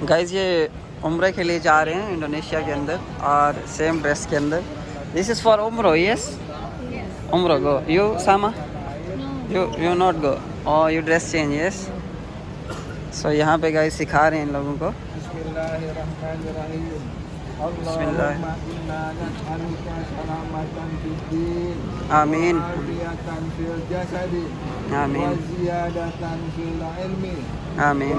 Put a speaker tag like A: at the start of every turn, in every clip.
A: Guys ये उम्रे के लिए जा रहे हैं इंडोनेशिया के अंदर और सेम ड्रेस के अंदर. This is for Umro. Yes Umro go. You सामा यू नॉट गो. और you dress change. Yes. So यहाँ पे गाइस सिखा रहे हैं इन लोगों को. आमीन आमीन आमीन आमीन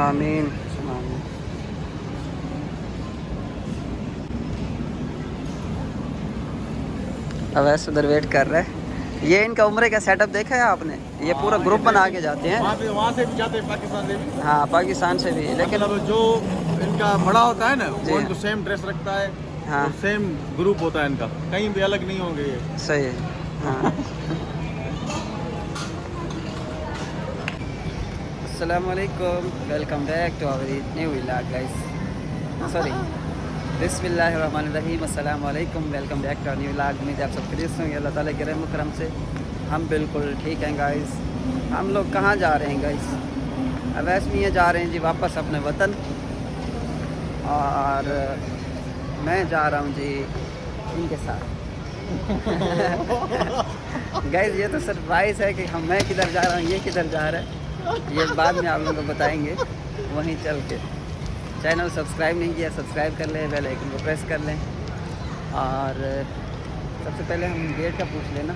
A: आमीन. अवैस उधर वेट कर रहे हैं. ये इनका उम्रे का सेटअप देखा है आपने. ये पूरा ग्रुप बना के जाते हैं.
B: वहाँ से भी जाते हैं पाकिस्तान से भी.
A: हाँ पाकिस्तान से भी. लेकिन
B: जो इनका बड़ा होता है ना वो इनको सेम ड्रेस रखता है.
A: हाँ
B: सेम ग्रुप होता है इनका. कहीं भी अलग नहीं होंगे ये.
A: सही है. हाँ. अस्सलामुअलैकुम. Welcome back to our new vlog guys. Sorry बिस्मिल्लाहिर्रहमानिर्रहीम. अस्सलामुअलैकुम. Welcome back to our new vlog. उम्मीद है आप सब खैरियत से होंगे. अल्लाह ताला के रहम करम से हम बिल्कुल ठीक हैं गाइस. हम लोग कहाँ जा रहे हैं गाइस? अवैस मियाँ जा रहे हैं जी वापस अपने वतन. और मैं जा रहा हूँ जी इनके साथ. गाइस ये तो सरप्राइज़ है कि मैं किधर जा रहा हूँ, ये किधर जा रहा है, ये बाद में आप लोगों को बताएंगे वहीं चल के. चैनल सब्सक्राइब नहीं किया सब्सक्राइब कर लें, बेल आइकन को प्रेस कर लें. और सबसे पहले हम गेट का पूछ लेना.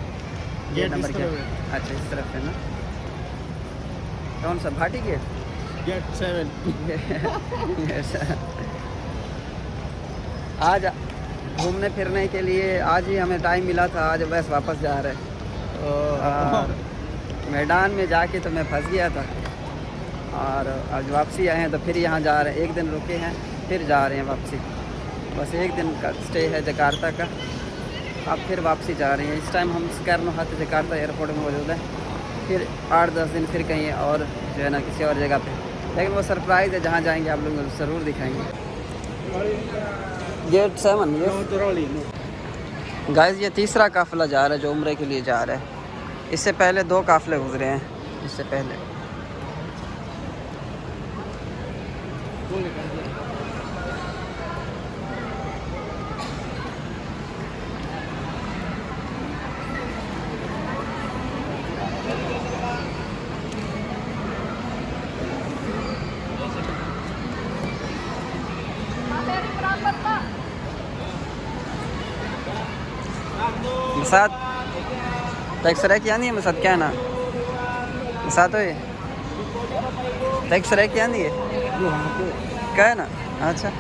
A: गेट नंबर क्या? अच्छा इस तरफ है ना. कौन सा? भाटी गेट.
B: गेट 7.
A: आज घूमने फिरने के लिए आज ही हमें टाइम मिला था. आज बस वापस जा रहे हैं. और मैदान में जाके तो मैं फंस गया था. और आज वापसी आए हैं तो फिर यहाँ जा रहे हैं. एक दिन रुके हैं फिर जा रहे हैं वापसी. बस एक दिन का स्टे है जकार्ता का. अब फिर वापसी जा रहे हैं. इस टाइम हम स्कर्नो हाथ जकार्ता एयरपोर्ट में मौजूद हैं. फिर 8-10 दिन फिर कहीं और जो है ना किसी और जगह पे. लेकिन वो सरप्राइज़ है. जहाँ जाएंगे आप लोगों को ज़रूर दिखाएंगे. गेट 7 ये गाइस ये तीसरा काफ़िला जा रहा है जो उम्रे के लिए जा रहा है. इससे पहले 2 काफ़िले गुजरे हैं. इससे पहले मसाद टैक्स रह क्या नहीं है. मसाद क्या है ना मसाद हो ये टैक्स रह क्या नहीं है क्या है ना. अच्छा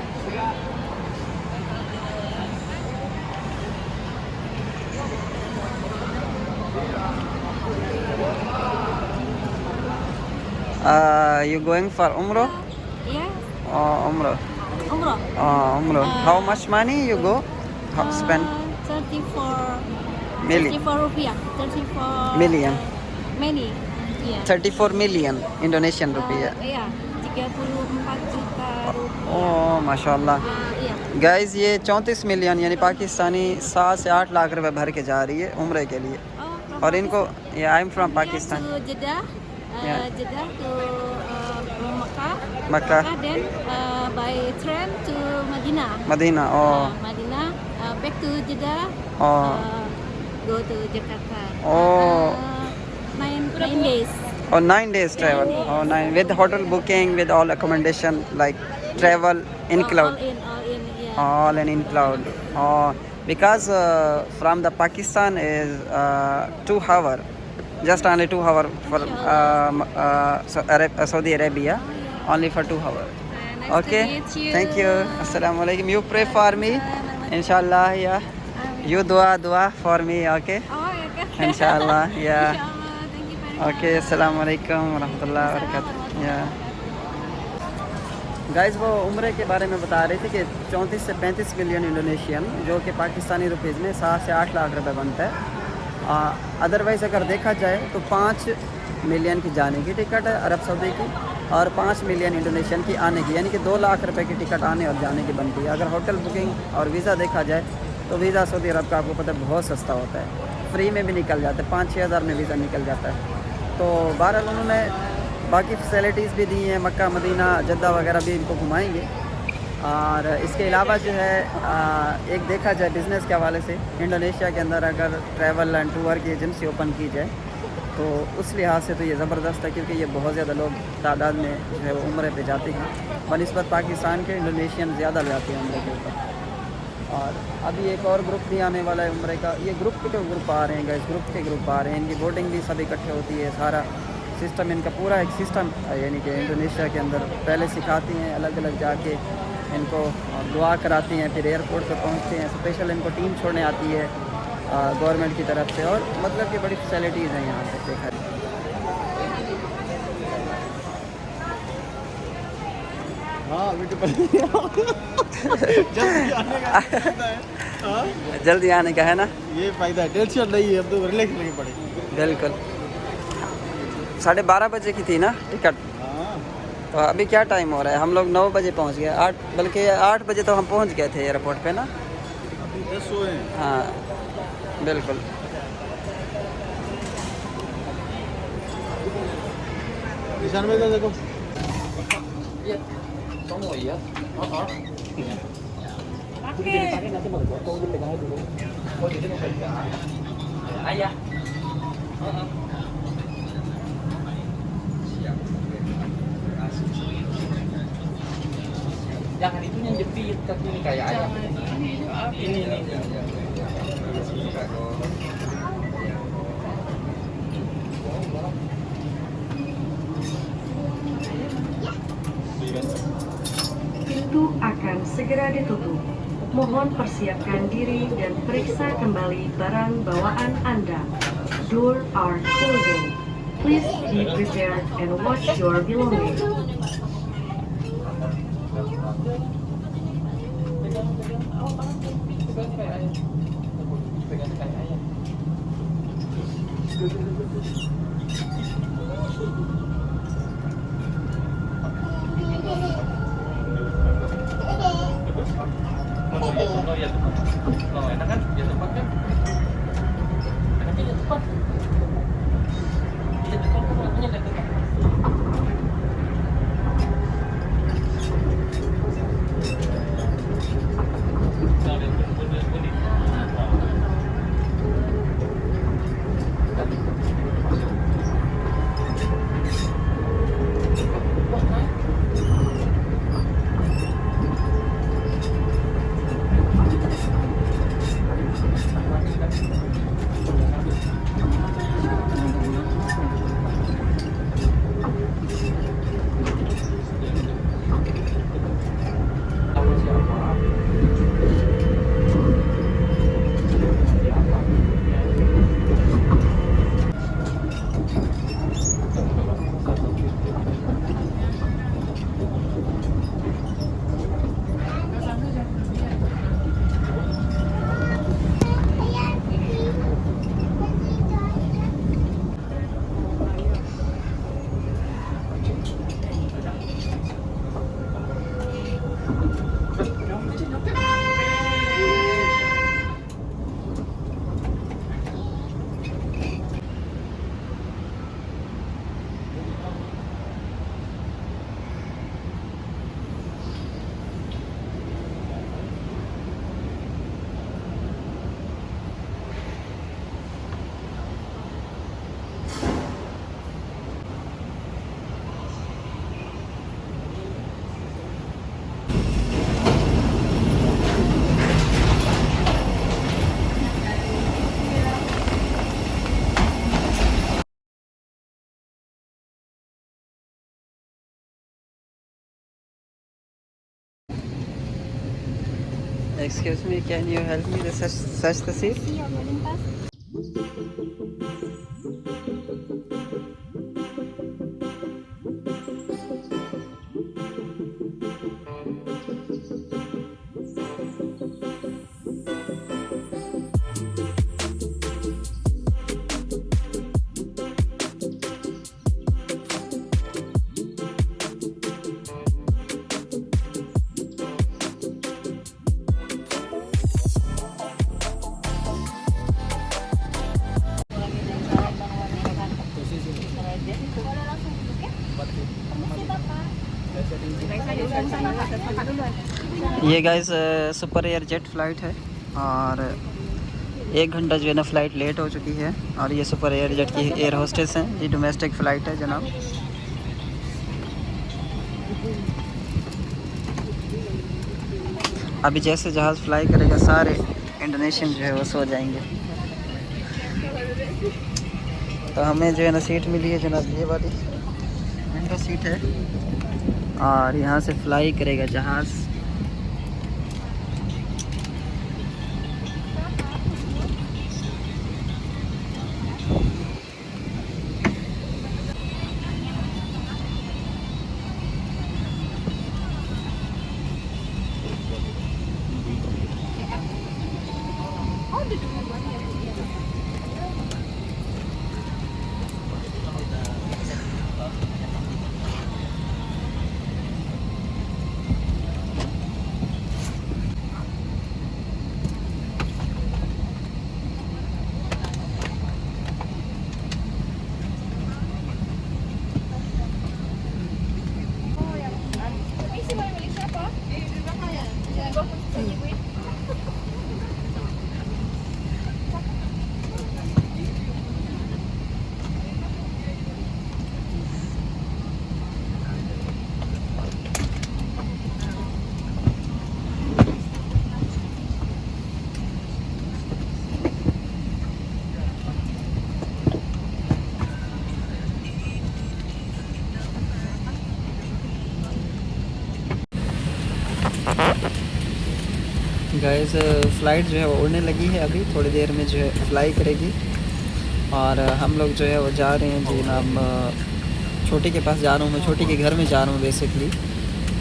A: you going for umrah?
C: Yes.
A: Umrah.
C: Umrah.
A: Umrah. How much money you go spend?
C: 34
A: million
C: 34 rupiah. 34
A: million
C: many. Yeah.
A: 34 million Indonesian rupiah.
C: Iya. 34 juta rupiah.
A: ओह माशाल्लाह.
C: Iya.
A: गाइस ये 34 मिलियन यानी पाकिस्तानी 7 से 8 लाख रुपए भर के जा रही है उम्रे के लिए.
C: Oh,
A: और इनको ये I am from Pakistan.
C: to Jeddah.
A: Yeah.
C: Jeddah to Makkah.
A: Makkah.
C: Then by train to Madinah.
A: Madinah. Oh.
C: Madinah. Back to Jeddah.
A: Oh.
C: Go to Jakarta.
A: Oh.
C: 9 days.
A: Oh 9 days travel. Oh 9 with hotel booking with all accommodation like travel include.
C: All in, yeah.
A: All include. Oh because from the Pakistan is 2 hour. Just only 2 hour for Saudi Arabia. Only for 2 hour. Okay.
C: meet you.
A: Thank you. Assalamu alaikum. You pray for me. Inshallah. Yeah. You dua for me. Okay.
C: Oh, okay.
A: Inshallah. Yeah.
C: Inshallah. Thank you very much.
A: Okay अस्सलाम वालेकुम रहमतुल्लाहि व बरकातहू। या guys वो उम्रे के बारे में बता रहे थे कि 34 से 35 मिलियन इंडोनेशियन जो कि पाकिस्तानी रुपीज़ में 7 से 8 लाख रुपए बनता है। अदरवाइज़ अगर देखा जाए तो 5 मिलियन की जाने की टिकट है अरब सऊदी की और 5 मिलियन इंडोनेशियन की आने की, यानी कि 2 लाख रुपए की टिकट आने और जाने की बनती है। अगर होटल बुकिंग और वीज़ा देखा जाए तो वीज़ा सऊदी अरब का आपको पता है बहुत सस्ता होता है, फ्री में भी निकल जाता है, 5-6 हज़ार में वीज़ा निकल जाता है। तो बहरहाल उन्होंने बाकी फैसिलिटीज़ भी दी हैं, मक्का मदीना जद्दा वगैरह भी इनको घुमाएंगे। और इसके अलावा जो है एक देखा जाए बिज़नेस के हवाले से इंडोनेशिया के अंदर अगर ट्रैवल एंड टूर की एजेंसी ओपन की जाए तो उस लिहाज से तो ये ज़बरदस्त है, क्योंकि ये बहुत ज़्यादा लोग तादाद में जो है वो उम्रे पे जाते हैं बनिस्बत पाकिस्तान के इंडोनेशियन ज़्यादा जाते हैं उम्रे के ऊपर। और अभी एक और ग्रुप भी आने वाला है उम्रे का, ये ग्रुप के ग्रुप आ रहे हैं गाइस, ग्रुप के ग्रुप आ रहे हैं, इनकी बोटिंग भी सब इकट्ठे होती है, सारा सिस्टम इनका पूरा एक सिस्टम यानी कि इंडोनेशिया के अंदर पहले सिखाती हैं, अलग अलग जाके इनको दुआ कराती हैं, फिर एयरपोर्ट पर पहुंचते हैं, स्पेशल इनको टीम छोड़ने आती है गवर्नमेंट की तरफ से, और मतलब कि बड़ी फैसिलिटीज़ हैं यहाँ पे देखा जाए।
B: हाँ जल्दी आने का फायदा है। हाँ?
A: जल्दी आने का है ना,
B: ये फायदा है, टेंशन नहीं है, अब तो रिलैक्स लेनी पड़ेगी।
A: बिल्कुल। 12:30 बजे की थी ना टिकट,
B: हाँ
A: तो अभी क्या टाइम हो रहा है? हम लोग 9 बजे पहुंच गए, 8 बल्कि 8 बजे तो हम पहुंच गए थे एयरपोर्ट पे ना।
B: अभी 10 हुए हैं।
A: हाँ बिल्कुल।
B: निशान भाई का देखो
D: Jangan itu yang jepit kaki ini kayak ayam. Ini.
E: Pintu akan segera ditutup. Mohon persiapkan diri dan periksa kembali barang bawaan Anda. Doors are closing. Please be prepared and watch your belongings.
D: Oh ya tepat. Oh enak kan? Ya tepat kan? Enaknya ya tepat. Iya tepat kan? Makanya ya tepat.
A: Excuse me, can you help me to search the seat?
C: See your boarding pass. Boleh langsung duduk ya? Permisi Bapak.
A: ये guys super air jet flight है और 1 घंटा जो है ना flight late हो चुकी है। और ये सुपर एयर जेट की एयर होस्टेस हैं। ये डोमेस्टिक फ़्लाइट है जनाब। अभी जैसे जहाज़ फ्लाई करेगा सारे इंडोनेशियन जो है वो सो जाएंगे। तो हमें जो है ना सीट मिली है जनाब, ये वाली विंडो सीट है और यहाँ से फ्लाई करेगा जहाज़।
C: Permisi, boleh beli siapa? Di belakang ya. Jangan bawa kunci ibu.
A: Guys flight जो है वो उड़ने लगी है। अभी थोड़ी देर में जो है फ्लाई करेगी और हम लोग जो है वो जा रहे हैं जी जनाब छोटी के पास जा रहा हूँ मैं, छोटी के घर में जा रहा हूँ बेसिकली।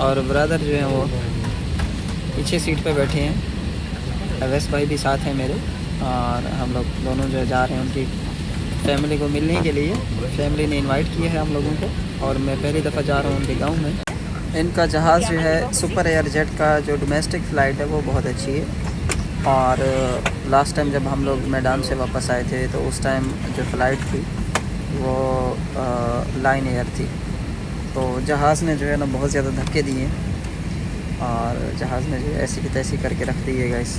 A: और ब्रदर जो है वो पीछे सीट पे बैठे हैं, अवैस भाई भी साथ हैं मेरे। और हम लोग दोनों जो है जा रहे हैं उनकी फैमिली को मिलने के लिए। फैमिली ने इनवाइट किया है हम लोगों को और मैं पहली दफ़ा जा रहा हूँ उनके गांव में। इनका जहाज़ जो है सुपर एयर जेट का जो डोमेस्टिक फ़्लाइट है वो बहुत अच्छी है। और लास्ट टाइम जब हम लोग मैदान से वापस आए थे तो उस टाइम जो फ़्लाइट थी वो लाइन एयर थी। तो जहाज़ ने जो है ना बहुत ज़्यादा धक्के दिए और जहाज़ ने जो ऐसी की तैसी करके रख दी है गाइस।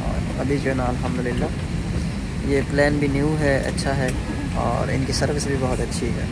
A: और अभी जो है ना अल्हम्दुलिल्लाह ये प्लेन भी न्यू है, अच्छा है और इनकी सर्विस भी बहुत अच्छी है।